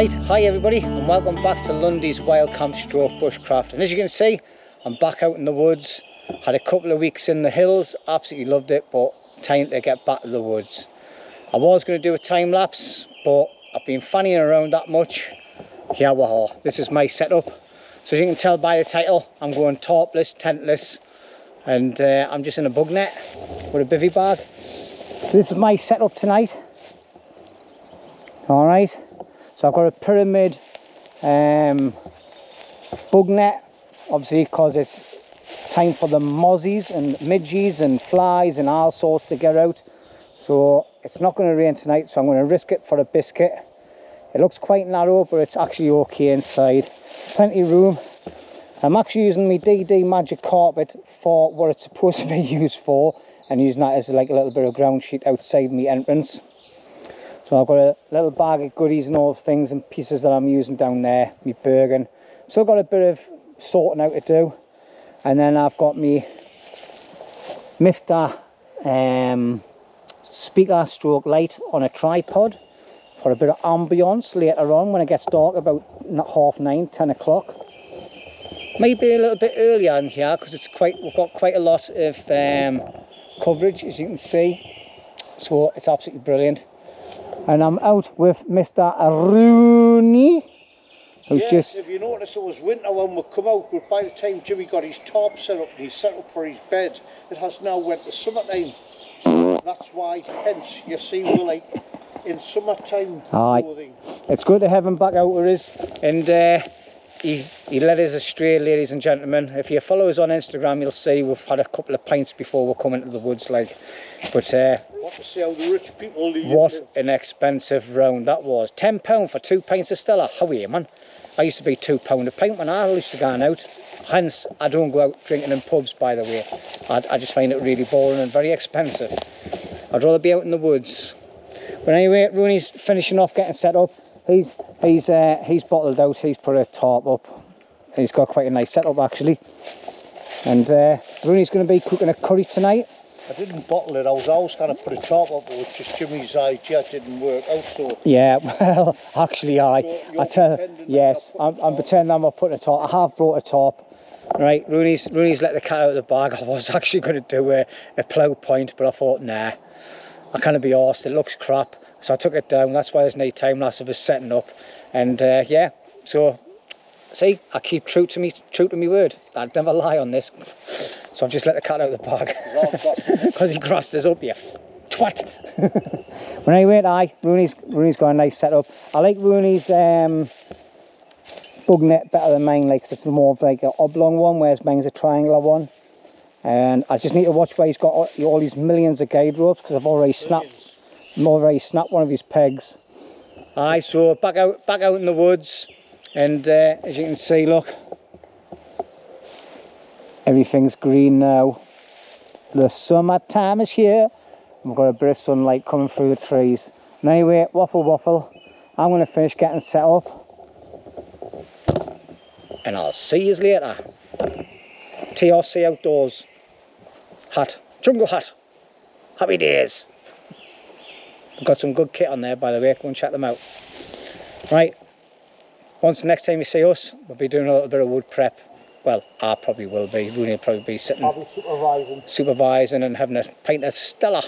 Right, hi everybody and welcome back to Lundy's Wild Camp Stroke Bushcraft. And as you can see, I'm back out in the woods. Had a couple of weeks in the hills, absolutely loved it, but time to get back to the woods. I was going to do a time lapse, but I've been fannying around that much. Here we are, this is my setup. So as you can tell by the title, I'm going tarpless, tentless, and I'm just in a bug net with a bivvy bag. This is my setup tonight. Alright, so I've got a pyramid bug net, obviously because it's time for the mozzies and midgies and flies and all sorts to get out. So it's not going to rain tonight, so I'm going to risk it for a biscuit. It looks quite narrow, but it's actually okay inside. Plenty of room. I'm actually using my DD Magic Carpet for what it's supposed to be used for, and using that as like a little bit of ground sheet outside my entrance. So I've got a little bag of goodies and all things and pieces that I'm using down there, my Burton. Still got a bit of sorting out to do. And then I've got my Mifta speaker stroke light on a tripod for a bit of ambience later on when it gets dark, about 9:30, 10 o'clock. Maybe a little bit earlier in here because we've got quite a lot of coverage, as you can see. So it's absolutely brilliant. And I'm out with Mr. Roney, who's just... If you notice, it was winter when we come out, but by the time Jimmy got his tarp set up and he set up for his bed, it has now went to summertime. That's why, hence, you see, we're like in summertime clothing. It's good to have him back out with us, and he led us astray, ladies and gentlemen. If you follow us on Instagram, you'll see we've had a couple of pints before we come into the woods, like. But what to say how the rich people live. What an expensive round that was. £10 for 2 pints of Stella. How are you, man? I used to be £2 a pint when I used to go out. Hence, I don't go out drinking in pubs, by the way. I just find it really boring and very expensive. I'd rather be out in the woods. But anyway, Roney's finishing off getting set up. He's bottled out. He's put a tarp up. He's got quite a nice setup actually. And Roney's going to be cooking a curry tonight. I didn't bottle it. I was always going to put a tarp up, but it was just Jimmy's idea. It didn't work out. So yeah, well, actually, I tell yes, I'm pretending I'm not putting a tarp. I have brought a tarp. Right, Roney's let the cat out of the bag. I was actually going to do a plough point, but I thought, nah, I can't be arsed. It looks crap. So I took it down. That's why there's no time lapse of us setting up. And yeah, so see, I keep true to me word. I'd never lie on this. So I've just let the cat out of the bag because he grassed us up, you twat. But anyway, Roney's got a nice setup. I like Roney's bug net better than mine, like, 'cause it's more of like an oblong one, whereas mine's a triangular one. And I just need to watch where he's got all these millions of guide ropes, because I've already snapped one of his pegs. Aye, so back out in the woods, and as you can see, look, everything's green now. The summertime is here. We've got a bit of sunlight coming through the trees. And anyway, waffle, I'm going to finish getting set up, and I'll see you later. TRC Outdoors hat, jungle hat, happy days. I've got some good kit on there, by the way. Go and check them out. Right, once the next time you see us, we'll be doing a little bit of wood prep. Well, I probably will be. Rooney will probably be sitting supervising and having a pint of Stella.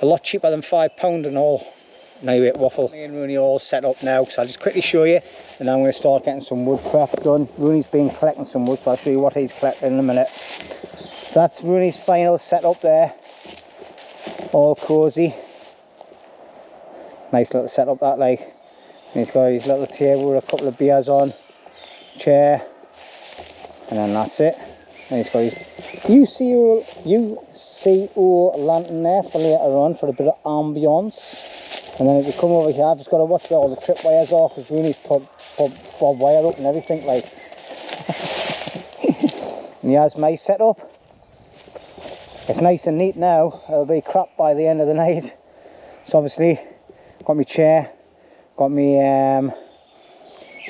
A lot cheaper than £5 and all. Anyway, waffle. Me and Rooney are all set up now, so I'll just quickly show you, and then I'm going to start getting some wood prep done. Rooney's been collecting some wood, so I'll show you what he's collecting in a minute. So that's Rooney's final setup there. All cosy. Nice little setup that, like. And he's got his little table with a couple of beers on, chair, and then that's it. And he's got his UCO lantern there for later on for a bit of ambience. And then if you come over here, I've just got to watch where all the trip wires are, because Rooney's put wire up and everything, like. And here's my setup. It's nice and neat now. It'll be crap by the end of the night. So obviously, got my chair, got my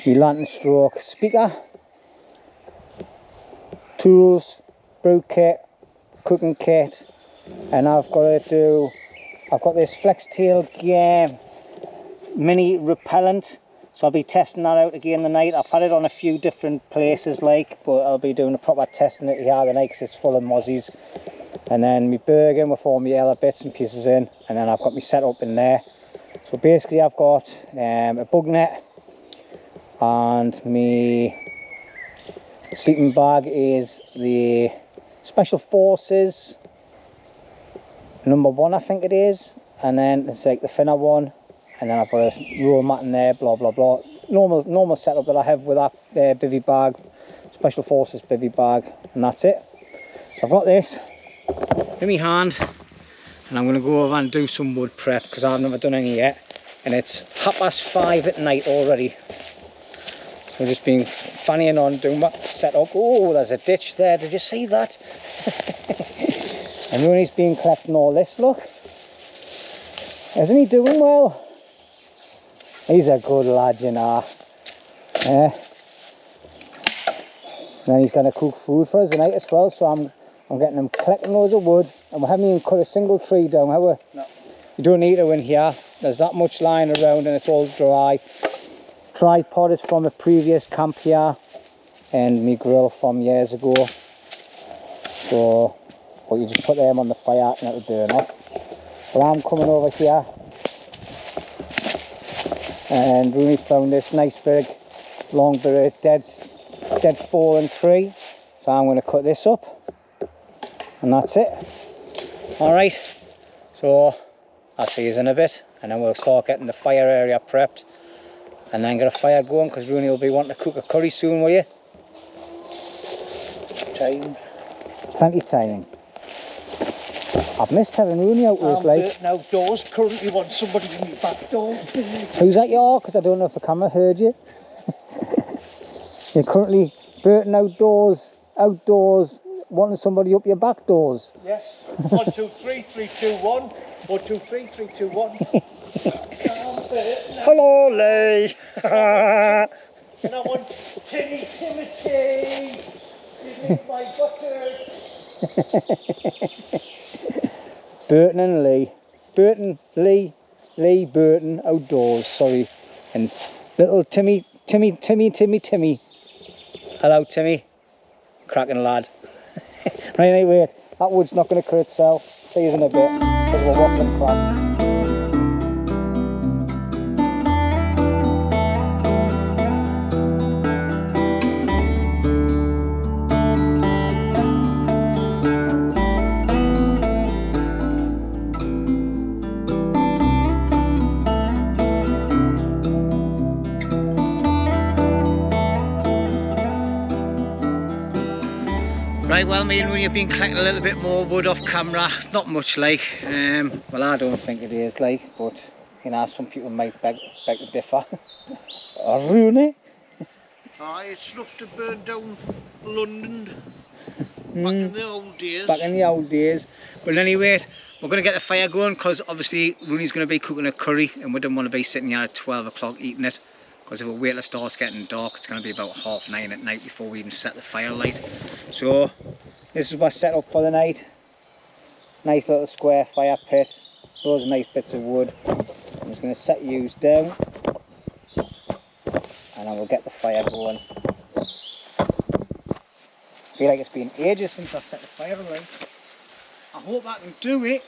lantern stroke speaker, tools, brew kit, cooking kit, and I've got this flex tail mini repellent. So I'll be testing that out again tonight. I've had it on a few different places like, but I'll be doing a proper testing it here tonight because it's full of mozzies. And then my Bergen with all my other bits and pieces in, and then I've got me set up in there. So basically I've got a bug net, and my sleeping bag is the Special Forces #1, I think it is, and then it's like the thinner one, and then I've got a roll mat in there, blah blah blah. Normal setup that I have with that bivvy bag, Special Forces bivvy bag, and that's it. So I've got this in my hand, and I'm going to go over and do some wood prep because I've never done any yet, and it's 5:30 at night already. So I've just been fannying on doing my setup. Oh, there's a ditch there, did you see that? And Roney's been collecting all this, look. Isn't he doing well? He's a good lad, you know. Yeah. And then he's going to cook food for us tonight as well, so I'm getting him collecting loads of wood, and we haven't even cut a single tree down, have we? No. You don't need to in here. There's that much lying around and it's all dry. Tripod is from a previous camp here, and my grill from years ago. So, but you just put them on the fire and it'll burn off. But I'm coming over here, and Roney's found this nice big long buried dead fallen tree. So I'm going to cut this up. And that's it. Alright, so I'll see you in a bit, and then we'll start getting the fire area prepped, and then get a fire going, because Roney will be wanting to cook a curry soon, will you? Time. Plenty time. I've missed having Roney out with us, like. Burton Outdoors currently want somebody in your back door. Who's that you are? Because I don't know if the camera heard you. You're currently Burton Outdoors, wanting somebody up your back doors. Yes. 1, 2, 3, 3, 2, 1. 1, 2, 3, 3, 2, 1. Hello, Lee. And I want Timothy. Give me my butter. Burton and Lee. Lee Burton Outdoors, sorry. And little Timmy. Hello, Timmy. Cracking lad. Right, wait. That wood's not going to cut itself. See you in a bit, because we're waffling crap. Right, well, me and Roney have been collecting a little bit more wood off camera. Not much, like. Well, I don't think it is, like, but you know, some people might beg to differ. Roney? Aye, it's enough to burn down London back in the old days. Back in the old days. But anyway, we're going to get the fire going, because obviously Roney's going to be cooking a curry, and we don't want to be sitting here at 12 o'clock eating it. Because if we wait till it starts getting dark, it's going to be about 9:30 at night before we even set the fire light. So this is what's set up for the night. Nice little square fire pit, those nice bits of wood. I'm just going to set yous down, and I will get the fire going. I feel like it's been ages since I've set the fire alight. I hope I can do it.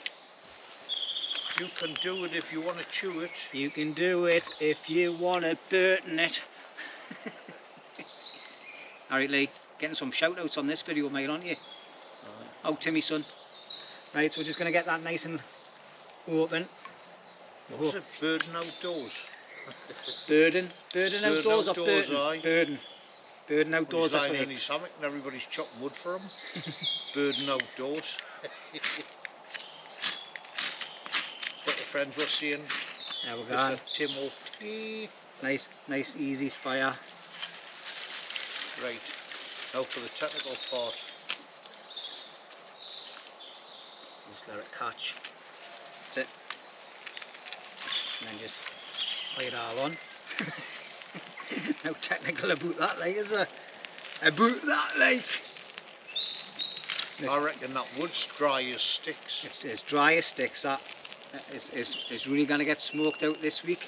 You can do it if you want to chew it. You can do it if you want to Burton it. Alright, Lee, getting some shout outs on this video, mate, aren't you? Oh, Timmy, son. Right, so we're just going to get that nice and open. What's it? Burton Outdoors? Burton Outdoors or Burton? Aye. Burton Outdoors, He's that's lying what in his hammock and everybody's chopping wood for him. Burton Outdoors. What the friends were saying. There we go. Timothy. Nice easy fire. Right, now for the technical part. Just let it catch. That's it. And then just lay it all on. How technical about that, like, is it? About that, like. I reckon that wood's dry as sticks. It's dry as sticks. That is really going to get smoked out this week.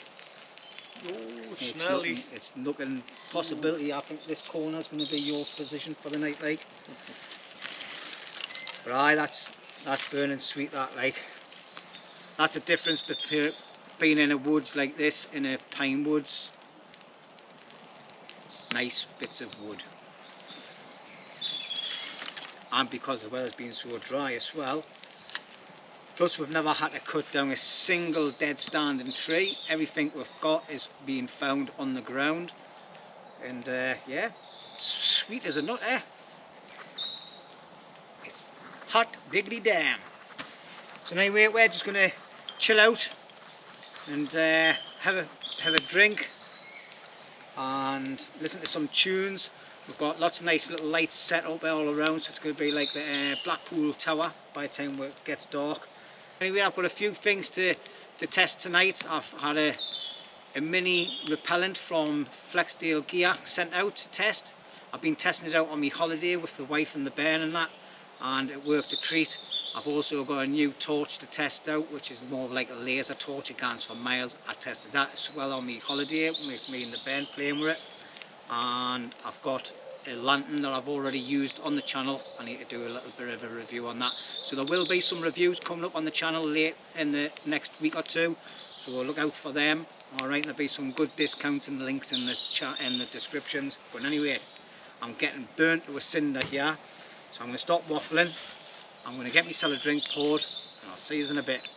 Oh, smelly. It's looking possibility. I think this corner is going to be your position for the night, like. But aye, that's burning sweet, that, like. That's a difference between being in a woods like this, in a pine woods. Nice bits of wood. And because the weather's been so dry as well. Plus we've never had to cut down a single dead standing tree. Everything we've got is being found on the ground. And yeah, sweet as a nut, eh? It's hot diggity damn. So anyway, we're just going to chill out and have a drink and listen to some tunes. We've got lots of nice little lights set up all around, so it's going to be like the Blackpool Tower by the time it gets dark. Anyway, I've got a few things to test tonight. I've had a mini repellent from Flexdale Gear sent out to test. I've been testing it out on my holiday with the wife and the bairn and that, and it worked a treat. I've also got a new torch to test out, which is more like a laser torch. It goes for miles. I tested that as well on my holiday with me and the bairn playing with it. And I've got a lantern that I've already used on the channel. I need to do a little bit of a review on that. So there will be some reviews coming up on the channel late in the next week or two. So we'll look out for them. Alright, there'll be some good discounts and links in the chat and the descriptions. But anyway, I'm getting burnt to a cinder here. So I'm going to stop waffling. I'm going to get myself a drink poured, and I'll see you in a bit.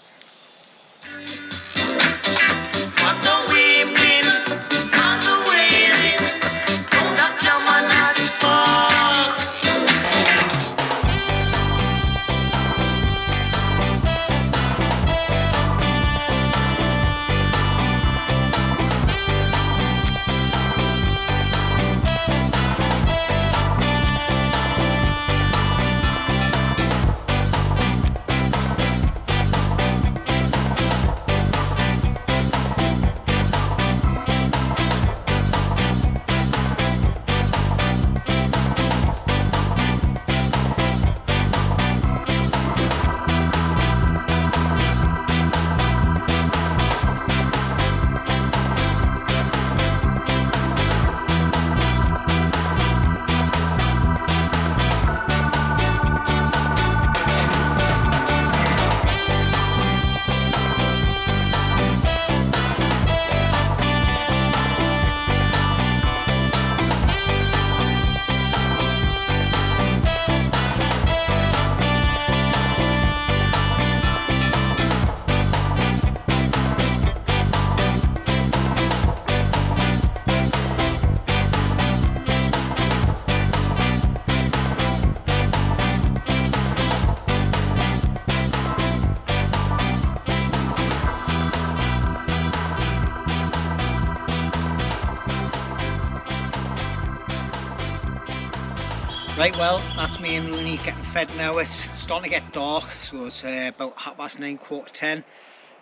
Right, well, that's me and Roney getting fed now. It's starting to get dark, so it's about 9:30, 10:15,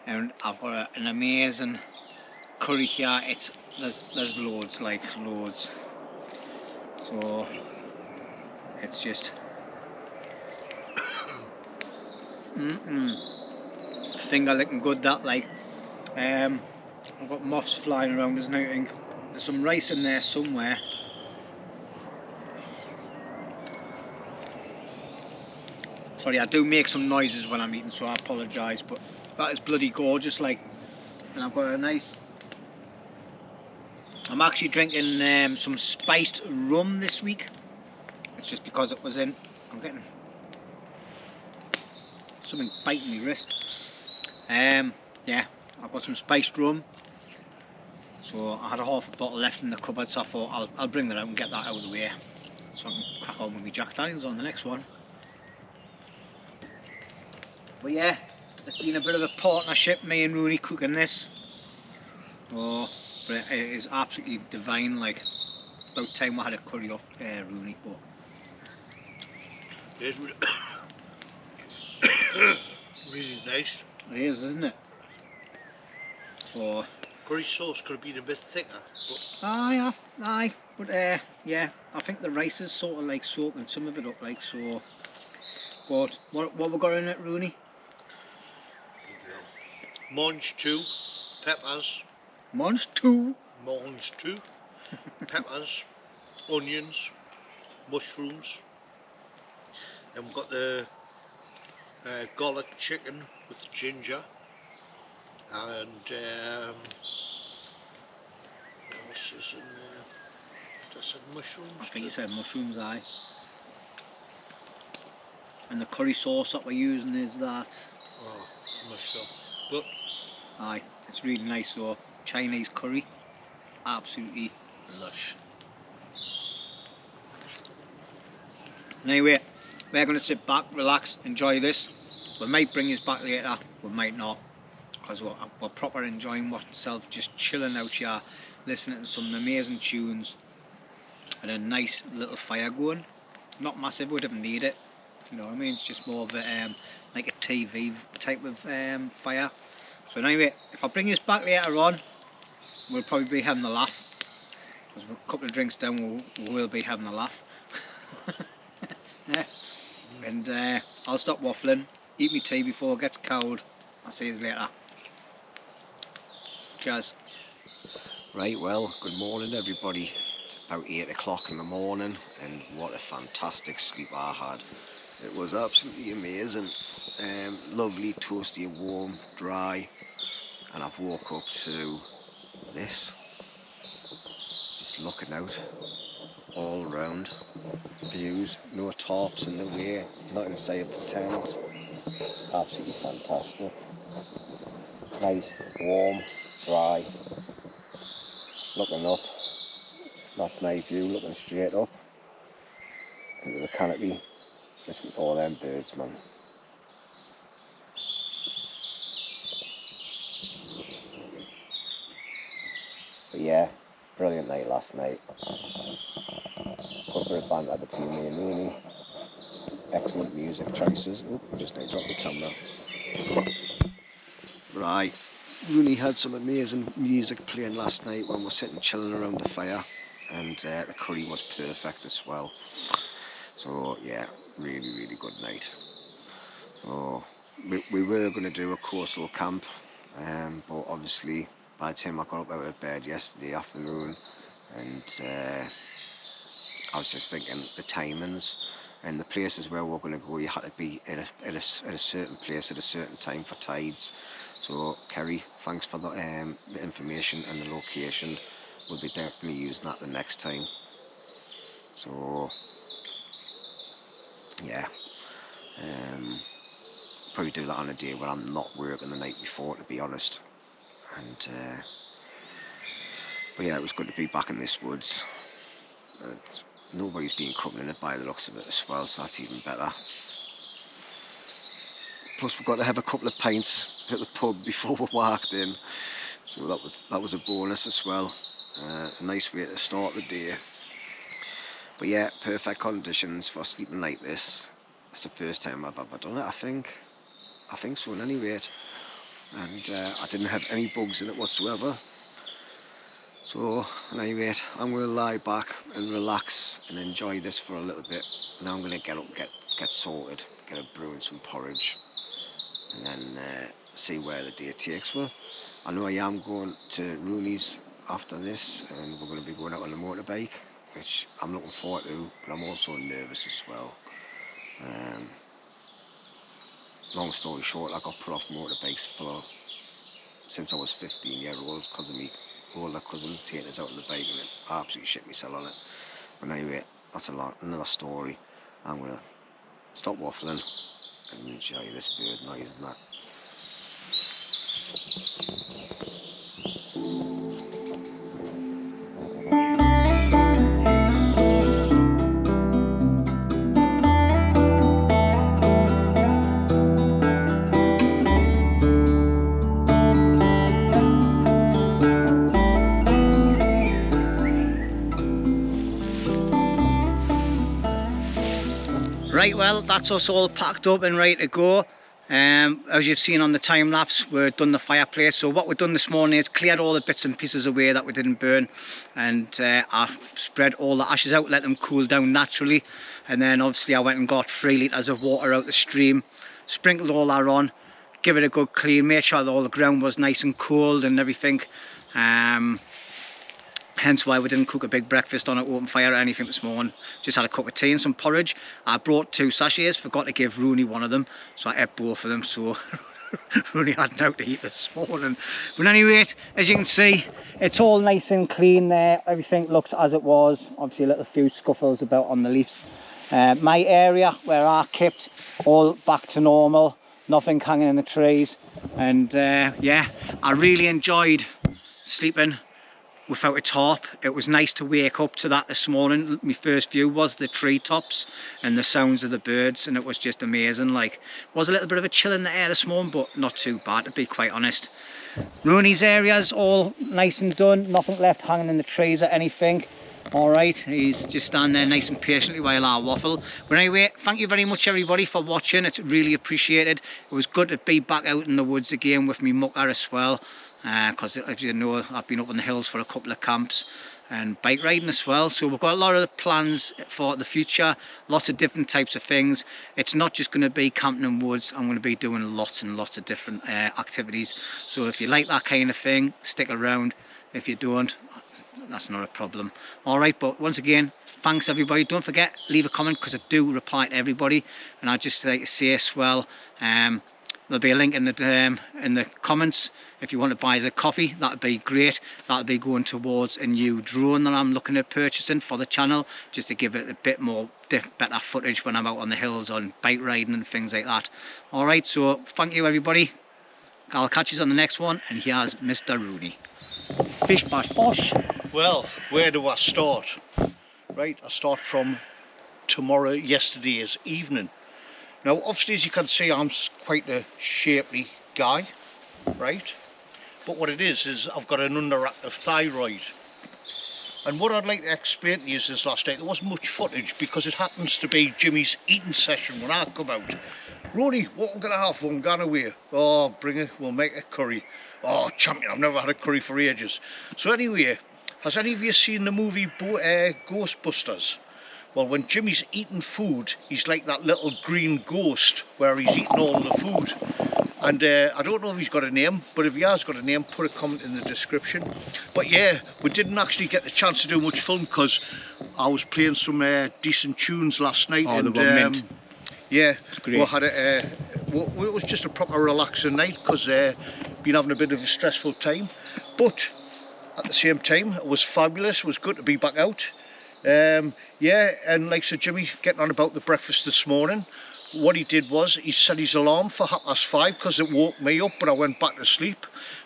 and I've got an amazing curry here. There's loads, like loads. So it's just finger looking good. That like I've got moths flying around. There's some rice in there somewhere. Sorry, I do make some noises when I'm eating, so I apologise, but that is bloody gorgeous, like. And I've got a nice... I'm actually drinking some spiced rum this week. It's just because it was in... I'm getting something biting my wrist. Yeah, I've got some spiced rum. So I had a half a bottle left in the cupboard, so I thought I'll bring that out and get that out of the way, so I can crack on with my Jack Daniels on the next one. But yeah, it's been a bit of a partnership, me and Roney cooking this. Oh, but it is absolutely divine, like. About time I had a curry off Roney, but... It is really nice. It is, isn't it? So... Curry sauce could have been a bit thicker, but... Aye, but yeah, I think the rice is sort of like soaking some of it up, like, so... But, what we got in it, Roney? Mange 2, peppers, Mange two. Mange two. Peppers, onions, mushrooms. Then we've got the garlic chicken with ginger. And what else is in there? Did I say mushrooms? I think you said mushrooms, aye. And the curry sauce that we're using is that. Oh, I'm not sure. But Aye, it's really nice. So Chinese curry, absolutely lush. Anyway, we're going to sit back, relax, enjoy this. We might bring this back later, we might not, because we're proper enjoying ourselves, just chilling out here, listening to some amazing tunes, and a nice little fire going. Not massive, we don't need it. You know what I mean? It's just more of a like a TV type of fire. So anyway, if I bring this back later on, we'll probably be having a laugh. Because a couple of drinks down, we will be having a laugh. Yeah. And I'll stop waffling, eat my tea before it gets cold. I'll see you later. Cheers. Right, well, good morning everybody. It's about 8 o'clock in the morning, and what a fantastic sleep I had. It was absolutely amazing. Lovely, toasty and warm, dry, and I've woke up to this. Just looking out all around. Views, no tarps in the way, not inside of the tent. Absolutely fantastic. Nice, warm, dry. Looking up, that's my view, looking straight up into the canopy. Listen to all them birds, man. But yeah, brilliant night last night. Got a bit of banter between me and Roney. Excellent music choices. Oh, just now dropped the camera. Right, Roney had some amazing music playing last night when we're sitting chilling around the fire, and the curry was perfect as well. So yeah, really good night. So we were going to do a coastal camp, but obviously by the time I got up out of bed yesterday afternoon, and I was just thinking the timings and the places where we're going to go, you had to be at a certain place at a certain time for tides. So Kerry, thanks for the information and the location. We'll be definitely using that the next time. So yeah, probably do that on a day where I'm not working the night before, to be honest. And but yeah, it was good to be back in this woods. Nobody's been coming in it by the looks of it as well, so that's even better. Plus we've got to have a couple of pints at the pub before we walked in, so that was a bonus as well. A nice way to start the day. But yeah, perfect conditions for sleeping like this. It's the first time I've ever done it, I think so, at any rate. And I didn't have any bugs in it whatsoever. So, at any rate, I'm going to lie back and relax and enjoy this for a little bit. Now I'm going to get up, get sorted, get a brew and some porridge, and then see where the day takes me. I know I am going to Roney's after this, and we're going to be going out on the motorbike, which I'm looking forward to, but I'm also nervous as well. Long story short, I got put off motorbikes since I was 15-year-old because of me older cousin taking us out on the bike, and I absolutely shit myself on it. But anyway, that's another story. I'm going to stop waffling and enjoy this bird noise and that. Right, well, that's us all packed up and ready to go. As you've seen on the time lapse, we've done the fireplace. So what we've done this morning is cleared all the bits and pieces away that we didn't burn, and I spread all the ashes out, let them cool down naturally. And then obviously I went and got 3 litres of water out the stream, sprinkled all that on, give it a good clean, made sure that all the ground was nice and cold and everything. Hence why we didn't cook a big breakfast on an open fire or anything this morning. Just had a cup of tea and some porridge. I brought 2 sachets, forgot to give Roney one of them, so I ate both of them. So Roney had now to eat this morning. But anyway, as you can see, it's all nice and clean there. Everything looks as it was. Obviously a little few scuffles about on the leaves. My area where I kept, all back to normal, nothing hanging in the trees. And yeah, I really enjoyed sleeping without a tarp. It was nice to wake up to that this morning. My first view was the treetops and the sounds of the birds, and it was just amazing. Like, was a little bit of a chill in the air this morning, but not too bad, to be quite honest. Roney's area's all nice and done, nothing left hanging in the trees or anything. All right, he's just standing there nice and patiently while I waffle. But anyway, thank you very much everybody for watching. It's really appreciated. It was good to be back out in the woods again with me mucker as well, because as you know, I've been up in the hills for a couple of camps and bike riding as well. So we've got a lot of plans for the future, lots of different types of things. It's not just going to be camping in woods. I'm going to be doing lots and lots of different activities. So if you like that kind of thing, stick around. If you don't, that's not a problem. All right, but once again, thanks everybody. Don't forget, leave a comment, because I do reply to everybody. And I'd just like to say as well, there'll be a link in the comments. If you want to buy us a coffee, that'd be great. That'll be going towards a new drone that I'm looking at purchasing for the channel, just to give it a bit more better footage when I'm out on the hills on bike riding and things like that. All right, so thank you everybody. I'll catch you on the next one, and here's Mr. Roney. Fish bash bosh. Well, where do I start? Right, I start from yesterday's evening. Now, obviously, as you can see, I'm quite a shapely guy, right? But what it is I've got an underactive thyroid. And what I'd like to explain to you is this last night, there wasn't much footage because it happens to be Jimmy's eating session when I come out. Roney, what we're going to have when we're going away? Oh, bring it, we'll make a curry. Oh, champion, I've never had a curry for ages. So anyway, has any of you seen the movie Ghostbusters? Well, when Jimmy's eating food, he's like that little green ghost where he's eating all the food. And I don't know if he's got a name, but if he has got a name, put a comment in the description. But yeah, we didn't actually get the chance to do much film because I was playing some decent tunes last night. Oh, and they were mint. Yeah, we had it was just a proper relaxing night because been having a bit of a stressful time. But at the same time, it was fabulous. It was good to be back out. Yeah, and like Sir Jimmy getting on about the breakfast this morning. What he did was he set his alarm for 5:30 because it woke me up, but I went back to sleep.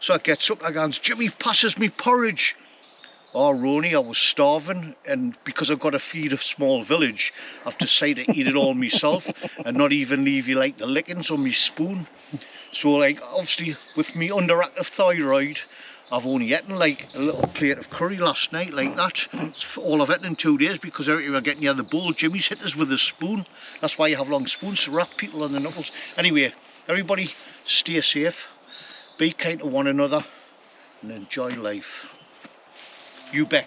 So I gets up, I goes, Jimmy, passes me porridge. Oh, Roney, I was starving, and because I've got to feed a small village, I've decided to eat it all myself and not even leave you like the lickings on my spoon. So like, obviously with me underactive thyroid, I've only eaten like a little plate of curry last night, like that. It's all I've eaten in 2 days because everything we're getting near the bowl, Jimmy's hit us with a spoon. That's why you have long spoons to wrap people on the knuckles. Anyway, everybody stay safe, be kind to one another, and enjoy life. You Beck.